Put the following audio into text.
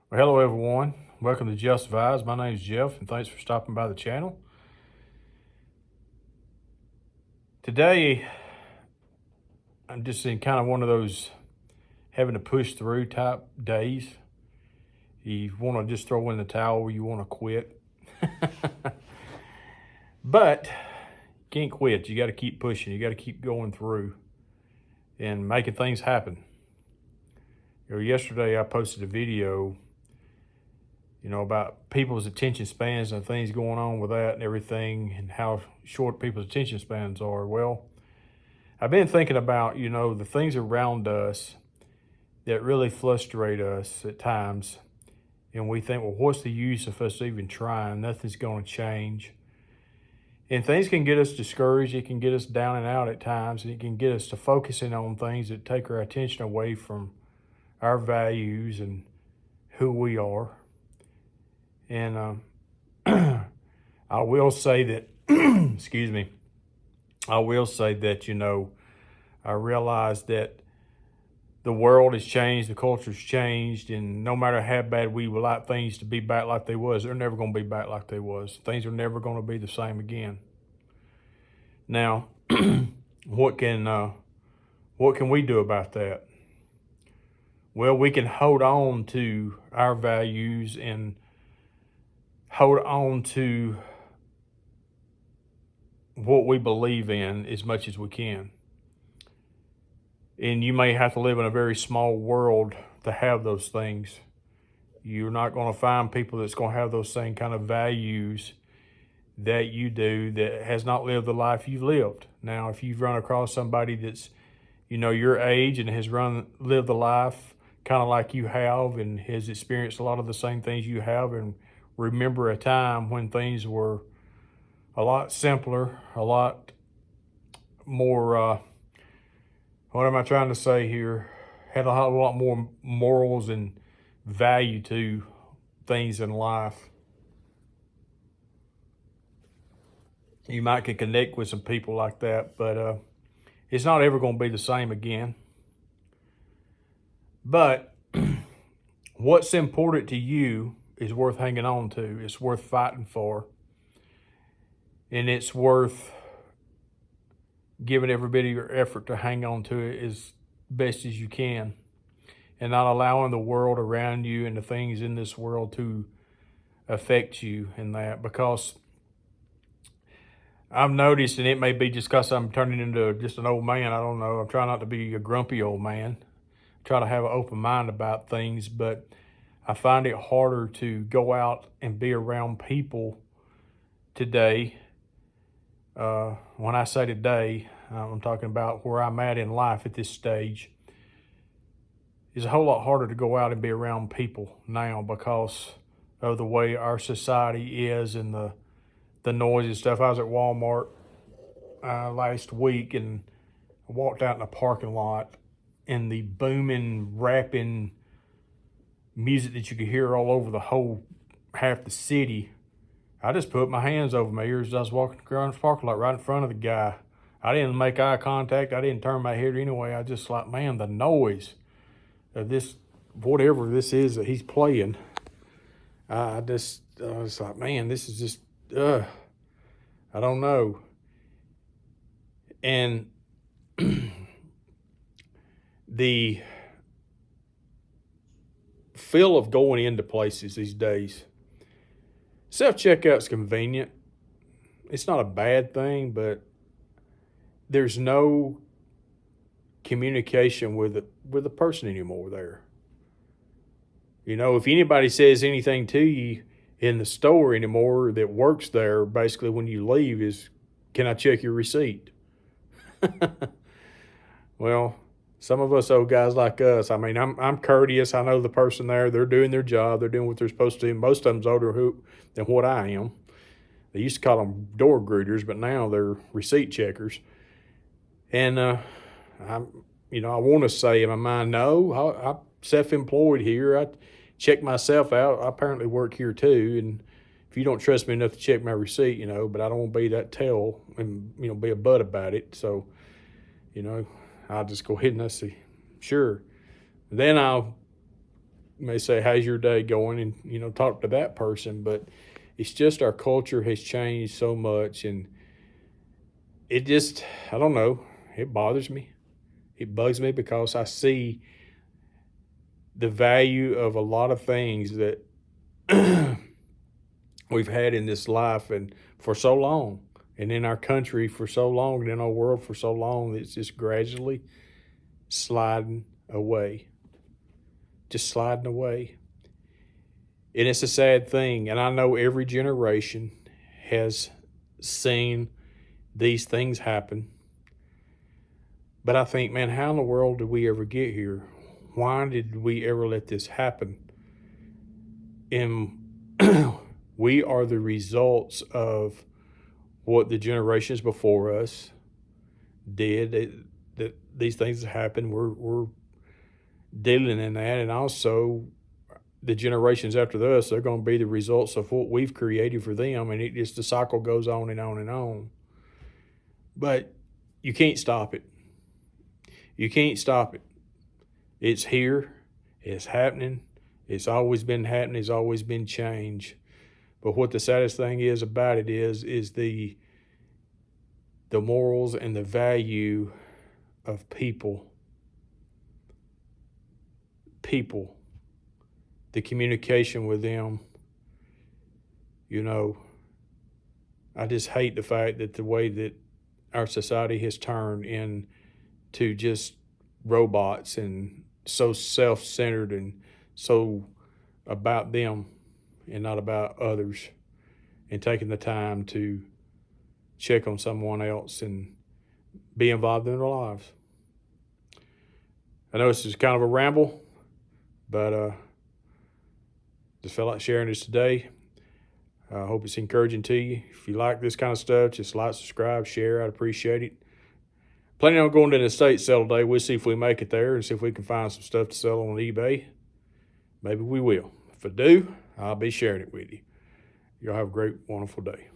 Well, hello everyone. Welcome to Jeff's Vibes. My name is Jeff, and thanks for stopping by the channel. Today, I'm just in kind of one of those having to push through type days. You want to just throw in the towel, or you want to quit, but you can't quit. You got to keep pushing. You got to keep going through and making things happen. Yesterday I posted a video about people's attention spans and things going on with that and everything and how short people's attention spans are. Well, I've been thinking about, the things around us that really frustrate us at times. And we think, well, what's the use of us even trying? Nothing's going to change. And things can get us discouraged. It can get us down and out at times. And it can get us to focusing on things that take our attention away from our values and who we are. And I will say that, excuse me, I will say that, I realize that the world has changed, the culture's changed, and no matter how bad we would like things to be back like they was, they're never going to be back like they was. Things are never going to be the same again. Now, what can we do about that? Well, we can hold on to our values and hold on to what we believe in as much as we can. And you may have to live in a very small world to have those things. You're not going to find people that's going to have those same kind of values that you do that has not lived the life you've lived. Now, if you've run across somebody that's, your age and has lived the life kind of like you have and has experienced a lot of the same things you have and remember a time when things were a lot simpler, a lot more, what am I trying to say here? Had a lot more morals and value to things in life. You might can connect with some people like that, but it's not ever going to be the same again. But what's important to you is worth hanging on to. It's worth fighting for. And it's worth giving every bit of your effort to hang on to it as best as you can. And not allowing the world around you and the things in this world to affect you in that. Because I've noticed, and it may be just because I'm turning into just an old man, I don't know. I'm trying not to be a grumpy old man. I try to have an open mind about things, but I find it harder to go out and be around people today. When I say today, I'm talking about where I'm at in life at this stage. It's a whole lot harder to go out and be around people now because of the way our society is and the noise and stuff. I was at Walmart last week and I walked out in the parking lot and the booming, rapping music that you could hear all over the whole half the city. I just put my hands over my ears as I was walking around the parking lot right in front of the guy. I didn't make eye contact. I didn't turn my head anyway. I just like, man, the noise of this, whatever this is that he's playing. I was like, man, this is just, I don't know. And the feel of going into places these days, self-checkout's convenient. It's not a bad thing, but there's no communication with the person anymore there. If anybody says anything to you in the store anymore that works there, basically when you leave is, can I check your receipt? Well, some of us old guys like us, I mean, I'm courteous. I know the person there, they're doing their job. They're doing what they're supposed to do. Most of them's older than what I am. They used to call them door greeters, but now they're receipt checkers. And I want to say in my mind, no, I'm self-employed here. I check myself out. I apparently work here too. And if you don't trust me enough to check my receipt, but I don't want to be that tell and, be a butt about it. So, I'll just go ahead and I say, sure. Then I'll may say, how's your day going? And, you know, talk to that person. But it's just our culture has changed so much. And it just, I don't know, it bothers me. It bugs me because I see the value of a lot of things that we've had in this life and for so long, and in our country for so long, and in our world for so long. It's just gradually sliding away, just sliding away. And it's a sad thing. And I know every generation has seen these things happen. But I think, man, how in the world did we ever get here? Why did we ever let this happen? And we are the results of what the generations before us did. That these things happen. We're dealing in that, and also the generations after us, they're going to be the results of what we've created for them, and it just, the cycle goes on and on and on. But you can't stop it. You can't stop it. It's here. It's happening. It's always been happening. It's always been change. But what the saddest thing is about it is the morals and the value of people, the communication with them. You know, I just hate the fact that the way that our society has turned into just robots and so self-centered and so about them and not about others, and taking the time to check on someone else and be involved in their lives. I know this is kind of a ramble, but just felt like sharing this today. I hope it's encouraging to you. If you like this kind of stuff, just like, subscribe, share. I'd appreciate it. Planning on going to the estate sale today. We'll see if we make it there and see if we can find some stuff to sell on eBay. Maybe we will. If I do, I'll be sharing it with you. Y'all have a great, wonderful day.